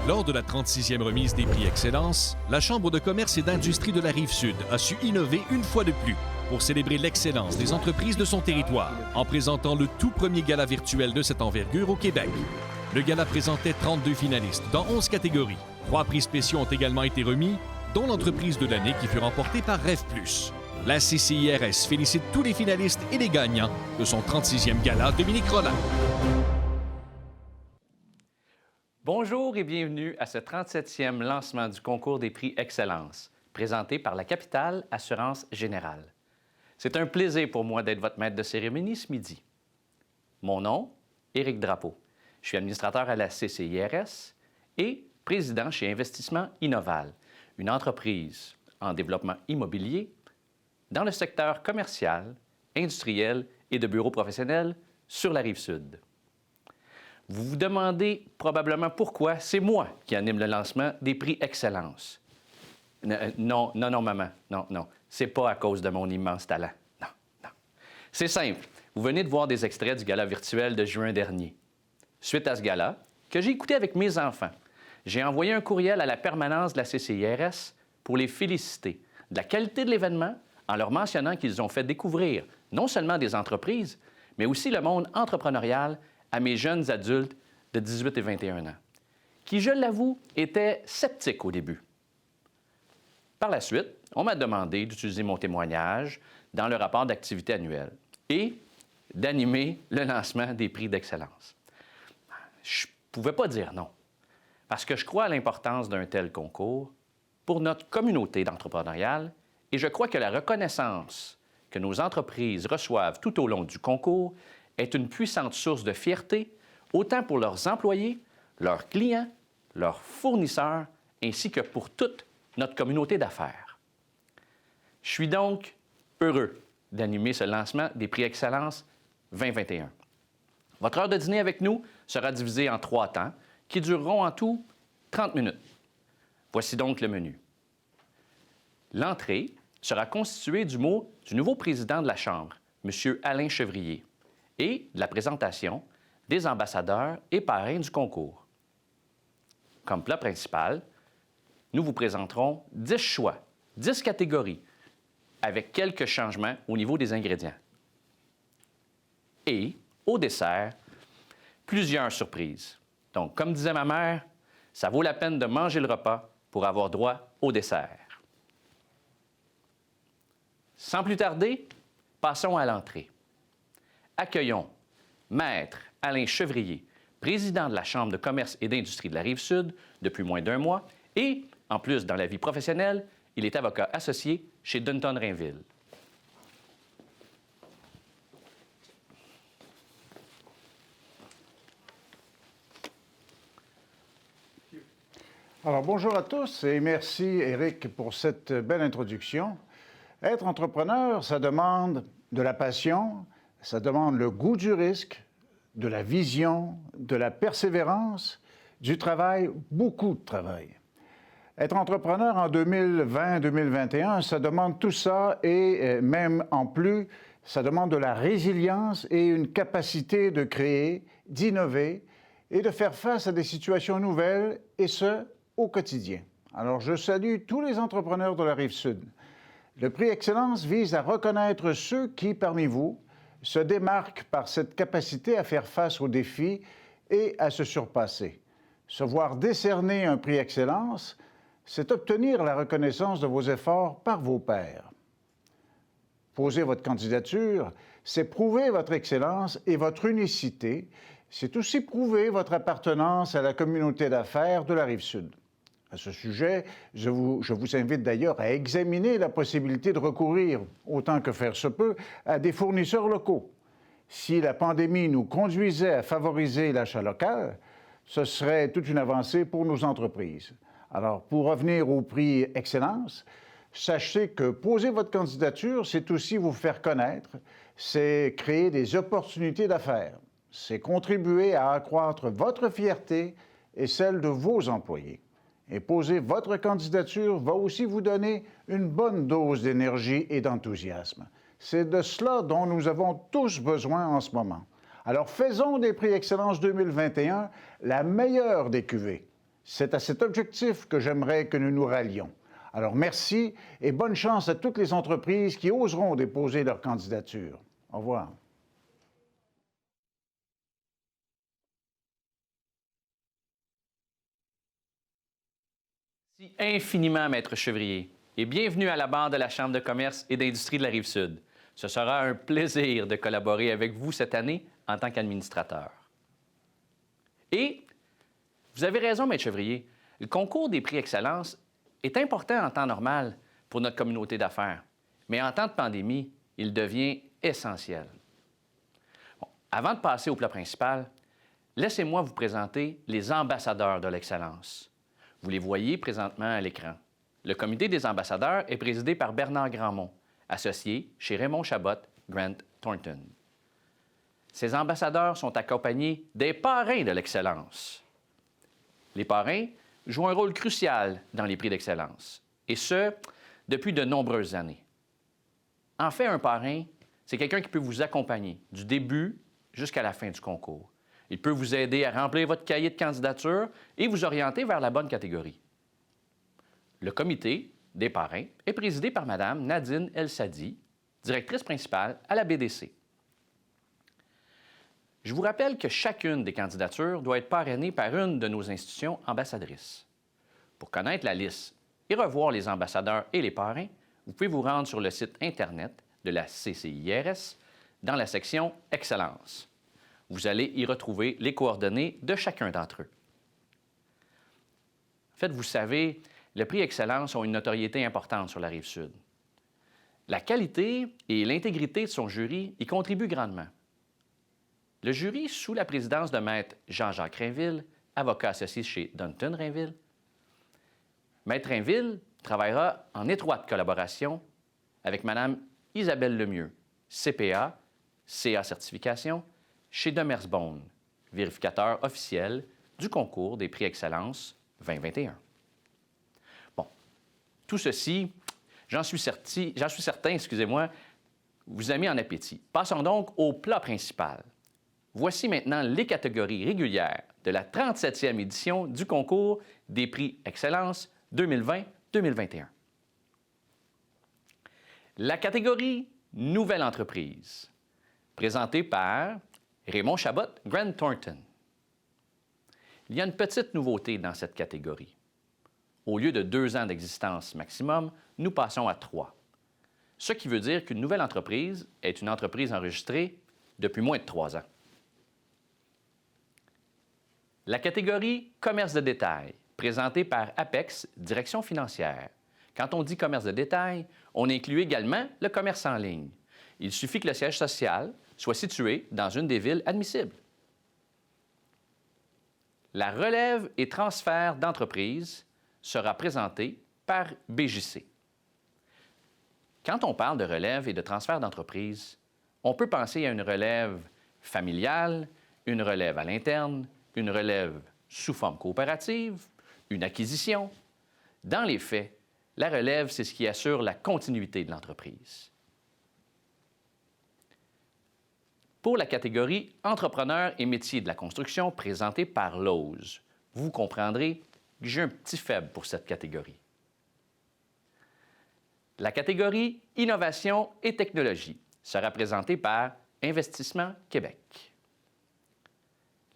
Lors de la 36e remise des prix Excellence, la Chambre de commerce et d'industrie de la Rive-Sud a su innover une fois de plus pour célébrer l'excellence des entreprises de son territoire en présentant le tout premier gala virtuel de cette envergure au Québec. Le gala présentait 32 finalistes dans 11 catégories. 3 prix spéciaux ont également été remis, dont l'entreprise de l'année qui fut remportée par Rêve+. La CCIRS félicite tous les finalistes et les gagnants de son 36e gala Dominique Rolland. Bonjour et bienvenue à ce 37e lancement du concours des prix Excellence, présenté par la Capitale Assurance Générale. C'est un plaisir pour moi d'être votre maître de cérémonie ce midi. Mon nom, Éric Drapeau. Je suis administrateur à la CCIRS et président chez Investissement Innoval, une entreprise en développement immobilier dans le secteur commercial, industriel et de bureaux professionnels sur la Rive-Sud. Vous vous demandez probablement pourquoi c'est moi qui anime le lancement des prix Excellence. Non, maman, non. C'est pas à cause de mon immense talent. Non. C'est simple. Vous venez de voir des extraits du gala virtuel de juin dernier. Suite à ce gala, que j'ai écouté avec mes enfants, j'ai envoyé un courriel à la permanence de la CCIRS pour les féliciter de la qualité de l'événement en leur mentionnant qu'ils ont fait découvrir non seulement des entreprises, mais aussi le monde entrepreneurial à mes jeunes adultes de 18 et 21 ans, qui, je l'avoue, étaient sceptiques au début. Par la suite, on m'a demandé d'utiliser mon témoignage dans le rapport d'activité annuel et d'animer le lancement des prix d'excellence. Je ne pouvais pas dire non, parce que je crois à l'importance d'un tel concours pour notre communauté d'entrepreneurial et je crois que la reconnaissance que nos entreprises reçoivent tout au long du concours est une puissante source de fierté, autant pour leurs employés, leurs clients, leurs fournisseurs, ainsi que pour toute notre communauté d'affaires. Je suis donc heureux d'animer ce lancement des prix Excellence 2021. Votre heure de dîner avec nous sera divisée en 3 temps, qui dureront en tout 30 minutes. Voici donc le menu. L'entrée sera constituée du mot du nouveau président de la Chambre, M. Alain Chevrier, et de la présentation des ambassadeurs et parrains du concours. Comme plat principal, nous vous présenterons 10 choix, 10 catégories, avec quelques changements au niveau des ingrédients. Et, au dessert, plusieurs surprises. Donc, comme disait ma mère, ça vaut la peine de manger le repas pour avoir droit au dessert. Sans plus tarder, passons à l'entrée. Accueillons Maître Alain Chevrier, président de la Chambre de commerce et d'industrie de la Rive-Sud depuis moins d'1 mois et, en plus, dans la vie professionnelle, il est avocat associé chez Dunton Rainville. Alors, bonjour à tous et merci, Éric, pour cette belle introduction. Être entrepreneur, ça demande de la passion, ça demande le goût du risque, de la vision, de la persévérance, du travail, beaucoup de travail. Être entrepreneur en 2020-2021, ça demande tout ça et même en plus, ça demande de la résilience et une capacité de créer, d'innover et de faire face à des situations nouvelles et ce, au quotidien. Alors, je salue tous les entrepreneurs de la Rive-Sud. Le prix Excellence vise à reconnaître ceux qui, parmi vous, se démarquent par cette capacité à faire face aux défis et à se surpasser. Se voir décerner un prix Excellence, c'est obtenir la reconnaissance de vos efforts par vos pairs. Poser votre candidature, c'est prouver votre excellence et votre unicité. C'est aussi prouver votre appartenance à la communauté d'affaires de la Rive-Sud. À ce sujet, je vous invite d'ailleurs à examiner la possibilité de recourir, autant que faire se peut, à des fournisseurs locaux. Si la pandémie nous conduisait à favoriser l'achat local, ce serait toute une avancée pour nos entreprises. Alors, pour revenir au prix Excellence, sachez que poser votre candidature, c'est aussi vous faire connaître, c'est créer des opportunités d'affaires, c'est contribuer à accroître votre fierté et celle de vos employés. Et poser votre candidature va aussi vous donner une bonne dose d'énergie et d'enthousiasme. C'est de cela dont nous avons tous besoin en ce moment. Alors faisons des prix Excellence 2021 la meilleure des cuvées. C'est à cet objectif que j'aimerais que nous nous rallions. Alors merci et bonne chance à toutes les entreprises qui oseront déposer leur candidature. Au revoir. Merci infiniment, Maître Chevrier, et bienvenue à la barre de la Chambre de commerce et d'industrie de la Rive-Sud. Ce sera un plaisir de collaborer avec vous cette année en tant qu'administrateur. Et vous avez raison, Maître Chevrier, le concours des prix Excellence est important en temps normal pour notre communauté d'affaires, mais en temps de pandémie, il devient essentiel. Bon, avant de passer au plat principal, laissez-moi vous présenter les ambassadeurs de l'excellence. Vous les voyez présentement à l'écran. Le comité des ambassadeurs est présidé par Bernard Grandmont, associé chez Raymond Chabot, Grant Thornton. Ces ambassadeurs sont accompagnés des parrains de l'excellence. Les parrains jouent un rôle crucial dans les prix d'excellence, et ce, depuis de nombreuses années. En fait, un parrain, c'est quelqu'un qui peut vous accompagner du début jusqu'à la fin du concours. Il peut vous aider à remplir votre cahier de candidature et vous orienter vers la bonne catégorie. Le comité des parrains est présidé par Mme Nadine El-Sadi, directrice principale à la BDC. Je vous rappelle que chacune des candidatures doit être parrainée par une de nos institutions ambassadrices. Pour connaître la liste et revoir les ambassadeurs et les parrains, vous pouvez vous rendre sur le site Internet de la CCIRS dans la section « Excellence ». Vous allez y retrouver les coordonnées de chacun d'entre eux. En fait, vous savez, les prix Excellence ont une notoriété importante sur la Rive-Sud. La qualité et l'intégrité de son jury y contribuent grandement. Le jury, sous la présidence de Maître Jean-Jacques Rainville, avocat associé chez Dunton Rainville. Maître Rainville travaillera en étroite collaboration avec Mme Isabelle Lemieux, CPA, CA Certification, chez Demers-Beaune, vérificateur officiel du concours des prix Excellence 2021. Bon, tout ceci, j'en suis certain, vous a mis en appétit. Passons donc au plat principal. Voici maintenant les catégories régulières de la 37e édition du concours des prix Excellence 2020-2021. La catégorie Nouvelle entreprise, présentée par Raymond Chabot, Grant Thornton. Il y a une petite nouveauté dans cette catégorie. Au lieu de 2 ans d'existence maximum, nous passons à 3. Ce qui veut dire qu'une nouvelle entreprise est une entreprise enregistrée depuis moins de 3 ans. La catégorie Commerce de détail, présentée par Apex, Direction financière. Quand on dit commerce de détail, on inclut également le commerce en ligne. Il suffit que le siège social soit situé dans une des villes admissibles. La relève et transfert d'entreprise sera présentée par BJC. Quand on parle de relève et de transfert d'entreprise, on peut penser à une relève familiale, une relève à l'interne, une relève sous forme coopérative, une acquisition. Dans les faits, la relève, c'est ce qui assure la continuité de l'entreprise. Pour la catégorie Entrepreneurs et métiers de la construction présentée par Lowe's, vous comprendrez que j'ai un petit faible pour cette catégorie. La catégorie Innovation et technologie sera présentée par Investissement Québec.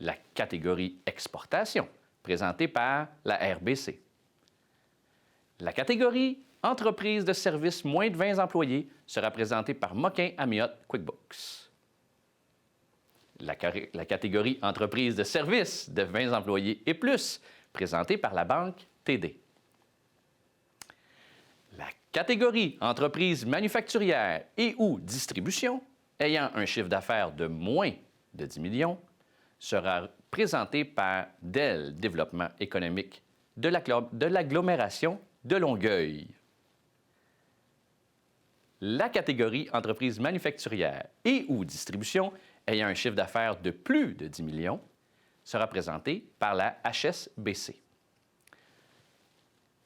La catégorie Exportation, présentée par la RBC. La catégorie Entreprise de services moins de 20 employés sera présentée par Moquin Amiot QuickBooks. La catégorie Entreprise de services de 20 employés et plus, présentée par la banque TD. La catégorie Entreprise manufacturière et ou distribution, ayant un chiffre d'affaires de moins de 10 millions, sera présentée par Dell Développement économique de l'agglomération de Longueuil. La catégorie Entreprise manufacturière et ou distribution, ayant un chiffre d'affaires de plus de 10 millions, sera présentée par la HSBC.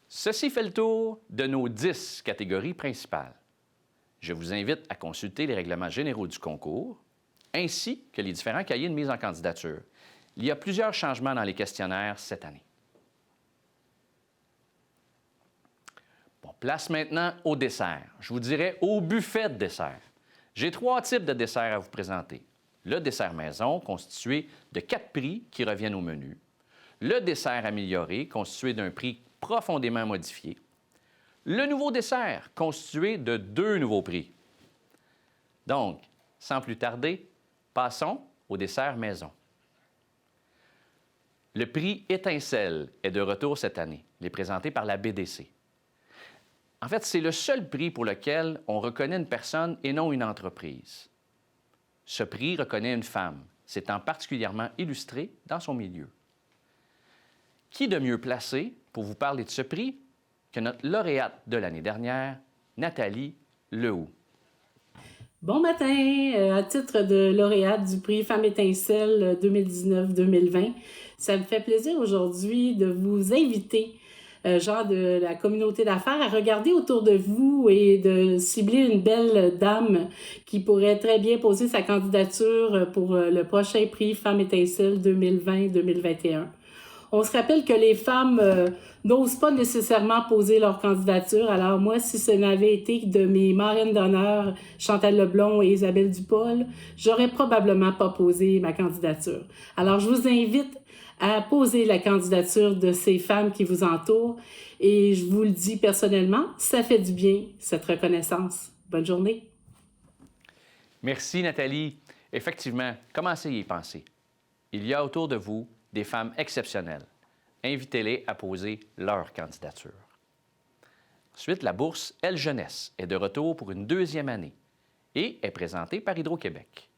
Ceci fait le tour de nos 10 catégories principales. Je vous invite à consulter les règlements généraux du concours, ainsi que les différents cahiers de mise en candidature. Il y a plusieurs changements dans les questionnaires cette année. Place maintenant au dessert. Je vous dirais au buffet de dessert. J'ai 3 types de desserts à vous présenter. Le dessert maison, constitué de 4 prix qui reviennent au menu. Le dessert amélioré, constitué d'un prix profondément modifié. Le nouveau dessert, constitué de 2 nouveaux prix. Donc, sans plus tarder, passons au dessert maison. Le prix Étincelle est de retour cette année. Il est présenté par la BDC. En fait, c'est le seul prix pour lequel on reconnaît une personne et non une entreprise. Ce prix reconnaît une femme, s'étant particulièrement illustrée dans son milieu. Qui de mieux placé pour vous parler de ce prix que notre lauréate de l'année dernière, Nathalie Lehoux? Bon matin, à titre de lauréate du prix Femme Étincelle 2019-2020, ça me fait plaisir aujourd'hui de vous inviter, genre de la communauté d'affaires, à regarder autour de vous et de cibler une belle dame qui pourrait très bien poser sa candidature pour le prochain prix Femme Étincelle 2020-2021. On se rappelle que les femmes n'osent pas nécessairement poser leur candidature. Alors moi, si ce n'avait été que de mes marraines d'honneur, Chantal Leblond et Isabelle Dupol, j'aurais probablement pas posé ma candidature. Alors je vous invite à poser la candidature de ces femmes qui vous entourent. Et je vous le dis personnellement, ça fait du bien, cette reconnaissance. Bonne journée. Merci, Nathalie. Effectivement, commencez à y penser. Il y a autour de vous des femmes exceptionnelles. Invitez-les à poser leur candidature. Ensuite, la bourse Elle Jeunesse est de retour pour une 2e année et est présentée par Hydro-Québec.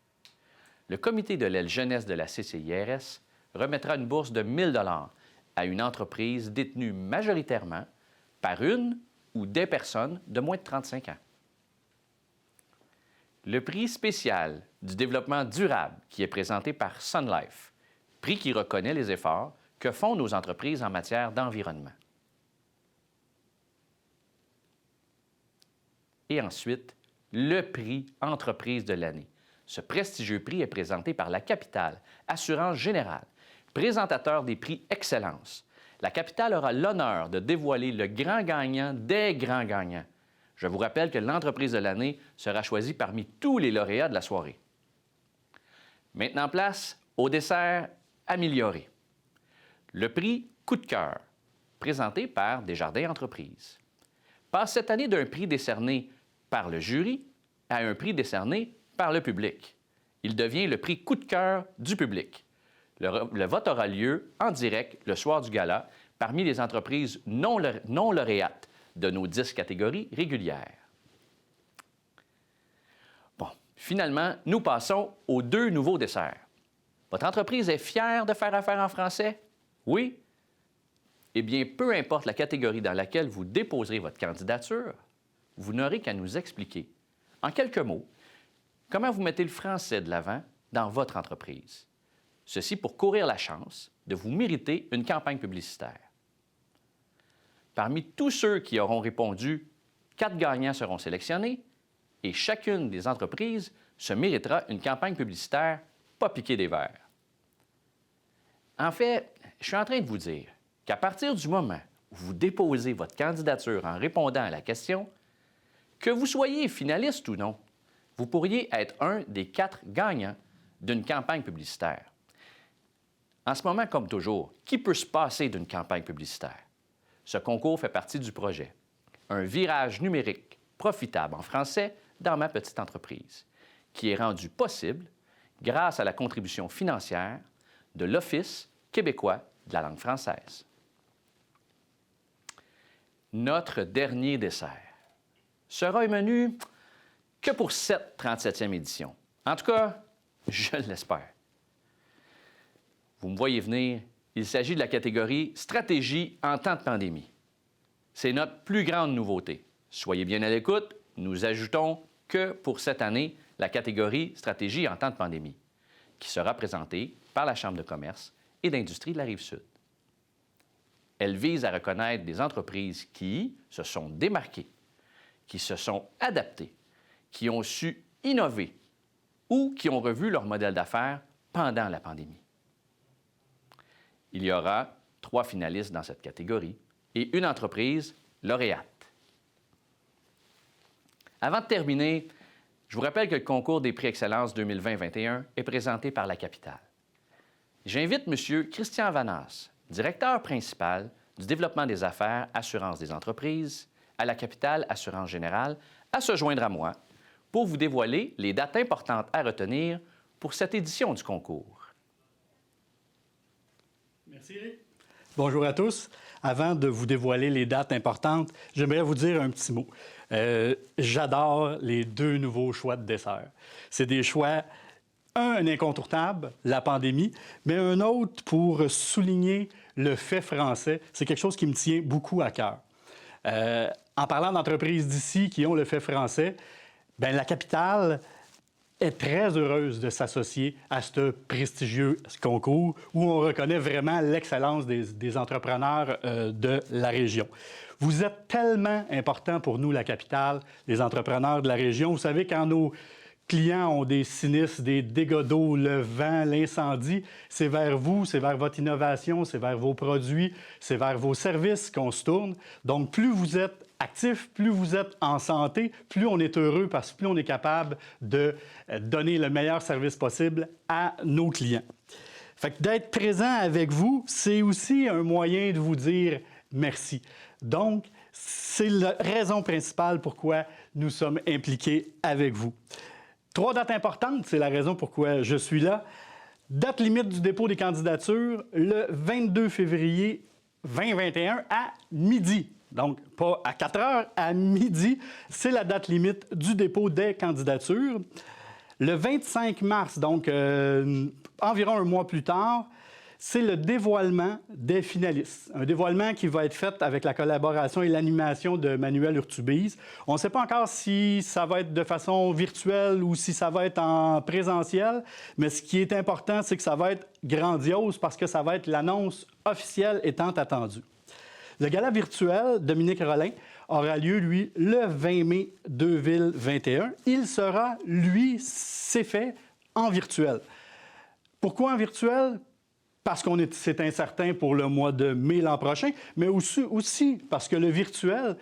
Le comité de l'aile jeunesse de la CCIRS remettra une bourse de 1 000 $ à une entreprise détenue majoritairement par une ou des personnes de moins de 35 ans. Le prix spécial du développement durable qui est présenté par Sun Life, prix qui reconnaît les efforts que font nos entreprises en matière d'environnement. Et ensuite, le prix Entreprise de l'année. Ce prestigieux prix est présenté par la Capitale Assurance Générale, présentateur des prix Excellence. La Capitale aura l'honneur de dévoiler le grand gagnant des grands gagnants. Je vous rappelle que l'Entreprise de l'année sera choisie parmi tous les lauréats de la soirée. Maintenant, place au dessert amélioré. Le prix Coup de cœur, présenté par Desjardins Entreprises, passe cette année d'un prix décerné par le jury à un prix décerné par le public. Il devient le prix Coup de cœur du public. Le vote aura lieu en direct le soir du gala parmi les entreprises non lauréates de nos 10 catégories régulières. Bon, finalement, nous passons aux 2 nouveaux desserts. Votre entreprise est fière de faire affaire en français? Oui? Eh bien, peu importe la catégorie dans laquelle vous déposerez votre candidature, vous n'aurez qu'à nous expliquer, en quelques mots, comment vous mettez le français de l'avant dans votre entreprise. Ceci pour courir la chance de vous mériter une campagne publicitaire. Parmi tous ceux qui auront répondu, 4 gagnants seront sélectionnés et chacune des entreprises se méritera une campagne publicitaire pas piquée des verres. En fait, je suis en train de vous dire qu'à partir du moment où vous déposez votre candidature en répondant à la question, que vous soyez finaliste ou non, vous pourriez être un des 4 gagnants d'une campagne publicitaire. En ce moment, comme toujours, qui peut se passer d'une campagne publicitaire? Ce concours fait partie du projet. Un virage numérique profitable en français dans ma petite entreprise, qui est rendu possible grâce à la contribution financière de l'Office québécois de la langue française. Notre dernier dessert sera un menu que pour cette 37e édition. En tout cas, je l'espère. Vous me voyez venir, il s'agit de la catégorie Stratégie en temps de pandémie. C'est notre plus grande nouveauté. Soyez bien à l'écoute, nous ajoutons que pour cette année, la catégorie Stratégie en temps de pandémie, qui sera présentée par la Chambre de commerce et d'industrie de la Rive-Sud. Elle vise à reconnaître des entreprises qui se sont démarquées, qui se sont adaptées, qui ont su innover ou qui ont revu leur modèle d'affaires pendant la pandémie. Il y aura 3 finalistes dans cette catégorie et une entreprise lauréate. Avant de terminer, je vous rappelle que le concours des prix Excellence 2020-21 est présenté par la capitale. J'invite M. Christian Vanasse, directeur principal du développement des affaires Assurance des entreprises à la capitale Assurance Générale, à se joindre à moi pour vous dévoiler les dates importantes à retenir pour cette édition du concours. Merci, Eric. Bonjour à tous. Avant de vous dévoiler les dates importantes, j'aimerais vous dire un petit mot. J'adore les 2 nouveaux choix de dessert. C'est des choix, un incontournable, la pandémie, mais un autre pour souligner le fait français. C'est quelque chose qui me tient beaucoup à cœur. En parlant d'entreprises d'ici qui ont le fait français, bien, la capitale est très heureuse de s'associer à ce prestigieux concours où on reconnaît vraiment l'excellence des entrepreneurs de la région. Vous êtes tellement important pour nous, la capitale, les entrepreneurs de la région. Vous savez, quand nos clients ont des sinistres, des dégâts d'eau, le vent, l'incendie, c'est vers vous, c'est vers votre innovation, c'est vers vos produits, c'est vers vos services qu'on se tourne. Donc, plus vous êtes actif, plus vous êtes en santé, plus on est heureux parce que plus on est capable de donner le meilleur service possible à nos clients. Fait que d'être présent avec vous, c'est aussi un moyen de vous dire merci. Donc, c'est la raison principale pourquoi nous sommes impliqués avec vous. 3 dates importantes, c'est la raison pourquoi je suis là. Date limite du dépôt des candidatures, le 22 février 2021 à midi. Donc, pas à 4 heures, à midi, c'est la date limite du dépôt des candidatures. Le 25 mars, donc environ un mois plus tard, c'est le dévoilement des finalistes. Un dévoilement qui va être fait avec la collaboration et l'animation de Manuel Urtubise. On ne sait pas encore si ça va être de façon virtuelle ou si ça va être en présentiel, mais ce qui est important, c'est que ça va être grandiose parce que ça va être l'annonce officielle étant attendue. Le gala virtuel, Dominique Rollin, aura lieu, lui, le 20 mai 2021. Il sera, lui, c'est fait, en virtuel. Pourquoi en virtuel? Parce c'est incertain pour le mois de mai l'an prochain, mais aussi parce que le virtuel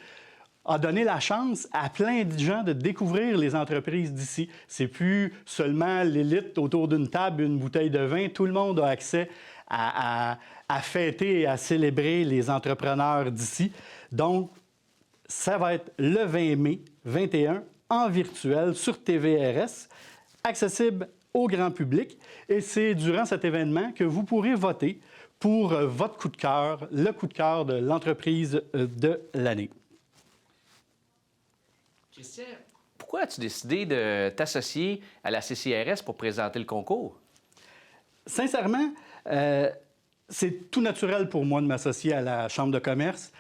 a donné la chance à plein de gens de découvrir les entreprises d'ici. C'est plus seulement l'élite autour d'une table, une bouteille de vin. Tout le monde a accès à fêter et à célébrer les entrepreneurs d'ici. Donc, ça va être le 20 mai 2021 en virtuel sur TVRS, accessible au grand public. Et c'est durant cet événement que vous pourrez voter pour votre coup de cœur, le coup de cœur de l'entreprise de l'année. Christian, pourquoi as-tu décidé de t'associer à la CCRS pour présenter le concours? Sincèrement, c'est tout naturel pour moi de m'associer à la Chambre de commerce.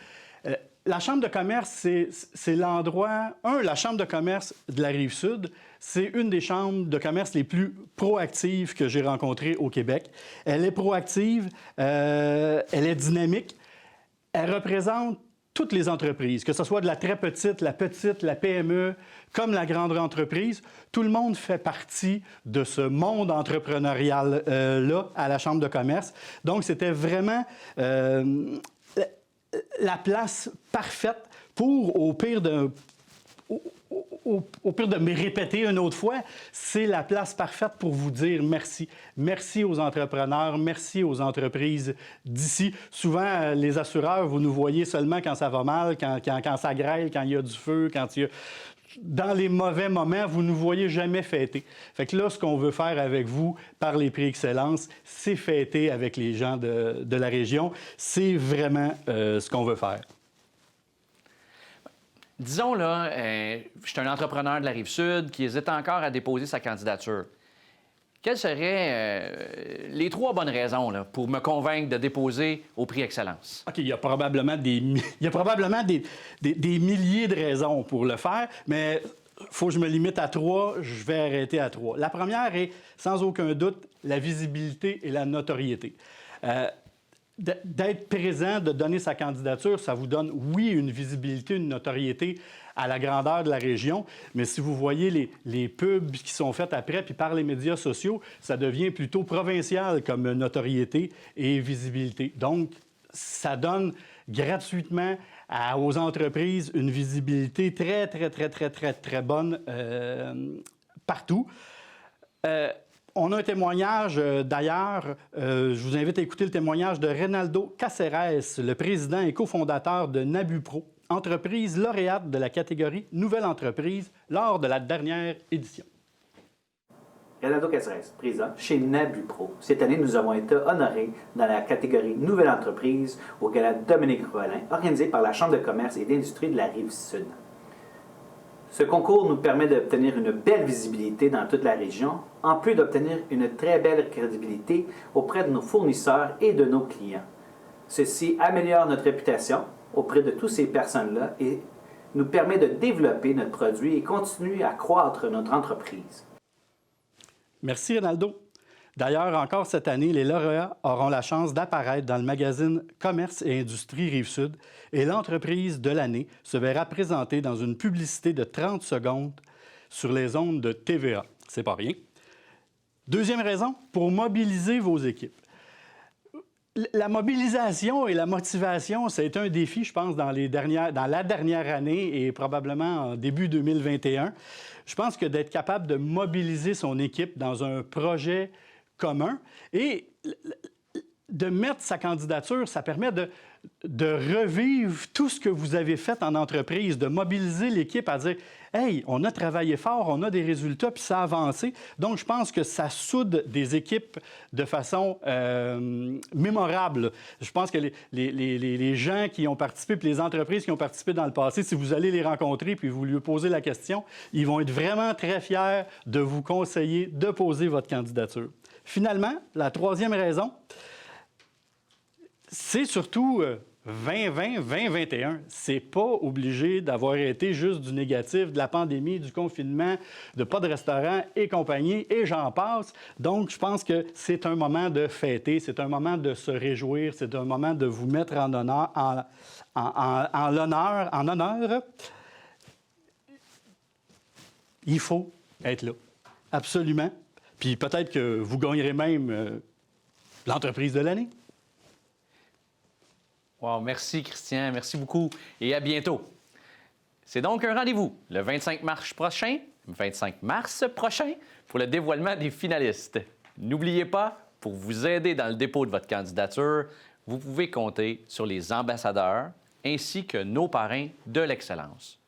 La Chambre de commerce, c'est l'endroit... la Chambre de commerce de la Rive-Sud, c'est une des chambres de commerce les plus proactives que j'ai rencontrées au Québec. Elle est proactive, elle est dynamique, elle représente toutes les entreprises, que ce soit de la très petite, la PME, comme la grande entreprise. Tout le monde fait partie de ce monde entrepreneurial-là à la Chambre de commerce. Donc, c'était vraiment la place parfaite pour, au pire de me répéter une autre fois, c'est la place parfaite pour vous dire merci. Merci aux entrepreneurs, merci aux entreprises d'ici. Souvent, les assureurs, vous nous voyez seulement quand ça va mal, quand ça grêle, quand il y a du feu, quand il y a... Dans les mauvais moments, vous ne nous voyez jamais fêter. Fait que là, ce qu'on veut faire avec vous, par les prix Excellence, c'est fêter avec les gens de la région. C'est vraiment ce qu'on veut faire. Disons, là, je suis un entrepreneur de la Rive-Sud qui hésite encore à déposer sa candidature. Quelles seraient les 3 bonnes raisons là, pour me convaincre de déposer au prix Excellence? OK, il y a probablement des milliers de raisons pour le faire, mais il faut que je me limite à 3, je vais arrêter à 3. La première est, sans aucun doute, la visibilité et la notoriété. D'être présent, de donner sa candidature, ça vous donne, oui, une visibilité, une notoriété à la grandeur de la région, mais si vous voyez les pubs qui sont faites après, puis par les médias sociaux, ça devient plutôt provincial comme notoriété et visibilité. Donc, ça donne gratuitement aux entreprises une visibilité très bonne partout. On a un témoignage, d'ailleurs, je vous invite à écouter le témoignage de Reynaldo Caceres, le président et cofondateur de NabuPro, entreprise lauréate de la catégorie Nouvelle entreprise lors de la dernière édition. Reynaldo Caceres, président chez NabuPro. Cette année, nous avons été honorés dans la catégorie Nouvelle entreprise au Gala Dominique Rollin, organisé par la Chambre de commerce et d'industrie de la Rive-Sud. Ce concours nous permet d'obtenir une belle visibilité dans toute la région, en plus d'obtenir une très belle crédibilité auprès de nos fournisseurs et de nos clients. Ceci améliore notre réputation auprès de toutes ces personnes-là et nous permet de développer notre produit et continuer à croître notre entreprise. Merci, Reynaldo. D'ailleurs, encore cette année, les lauréats auront la chance d'apparaître dans le magazine Commerce et Industrie Rive-Sud et l'entreprise de l'année se verra présentée dans une publicité de 30 secondes sur les ondes de TVA. C'est pas rien. Deuxième raison, pour mobiliser vos équipes. La mobilisation et la motivation, c'est un défi, je pense, dans la dernière année et probablement en début 2021. Je pense que d'être capable de mobiliser son équipe dans un projet commun et de mettre sa candidature, ça permet de revivre tout ce que vous avez fait en entreprise, de mobiliser l'équipe à dire « Hey, on a travaillé fort, on a des résultats, puis ça a avancé. » Donc, je pense que ça soude des équipes de façon mémorable. Je pense que les gens qui ont participé, puis les entreprises qui ont participé dans le passé, si vous allez les rencontrer puis vous lui posez la question, ils vont être vraiment très fiers de vous conseiller de poser votre candidature. Finalement, la troisième raison, c'est surtout 2020, 2021. C'est pas obligé d'avoir été juste du négatif, de la pandémie, du confinement, de pas de restaurant et compagnie, et j'en passe. Donc, je pense que c'est un moment de fêter, c'est un moment de se réjouir, c'est un moment de vous mettre en honneur. Il faut être là, absolument. Puis peut-être que vous gagnerez même l'entreprise de l'année. Wow, merci Christian, merci beaucoup et à bientôt. C'est donc un rendez-vous le 25 mars prochain pour le dévoilement des finalistes. N'oubliez pas, pour vous aider dans le dépôt de votre candidature, vous pouvez compter sur les ambassadeurs ainsi que nos parrains de l'excellence.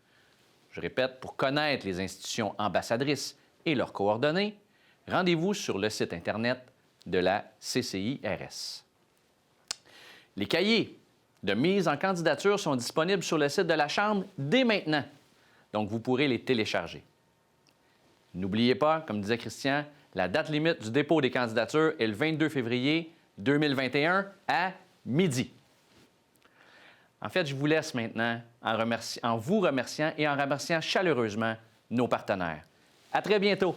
Je répète, pour connaître les institutions ambassadrices et leurs coordonnées, rendez-vous sur le site Internet de la CCIRS. Les cahiers de mise en candidature sont disponibles sur le site de la Chambre dès maintenant, donc vous pourrez les télécharger. N'oubliez pas, comme disait Christian, la date limite du dépôt des candidatures est le 22 février 2021 à midi. En fait, je vous laisse maintenant en vous remerciant et en remerciant chaleureusement nos partenaires. À très bientôt!